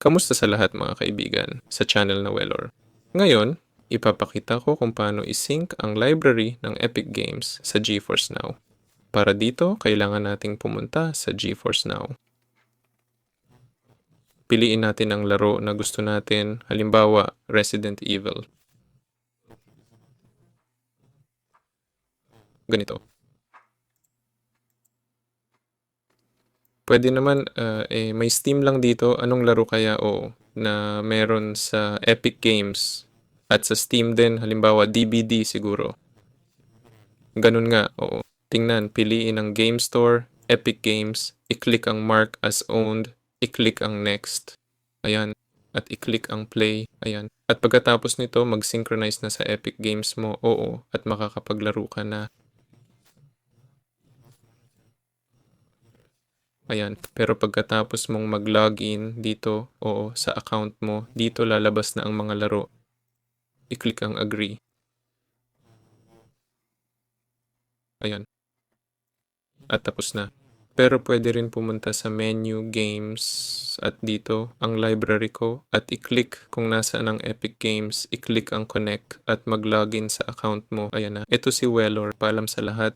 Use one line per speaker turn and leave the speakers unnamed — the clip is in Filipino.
Kamusta sa lahat mga kaibigan sa channel na Welor? Ngayon, ipapakita ko kung paano i-sync ang library ng Epic Games sa GeForce Now. Para dito, kailangan nating pumunta sa GeForce Now. Piliin natin ang laro na gusto natin, halimbawa Resident Evil. Ganito. Pwede naman, may Steam lang dito. Anong laro kaya na meron sa Epic Games? At sa Steam din, halimbawa DBD siguro. Ganun nga, oo. Tingnan, piliin ang Game Store, Epic Games, i-click ang Mark as Owned, i-click ang Next. Ayan. At i-click ang Play. Ayan. At pagkatapos nito, mag-synchronize na sa Epic Games mo, oo. At makakapaglaro ka na. Ayan. Pero pagkatapos mong mag-login dito, oo, sa account mo, dito lalabas na ang mga laro. I-click ang Agree. Ayan. At tapos na. Pero pwede rin pumunta sa menu, games, at dito, ang library ko, at i-click kung nasaan ang Epic Games, i-click ang connect, at mag-login sa account mo. Ayan na. Ito si Welor. Paalam sa lahat.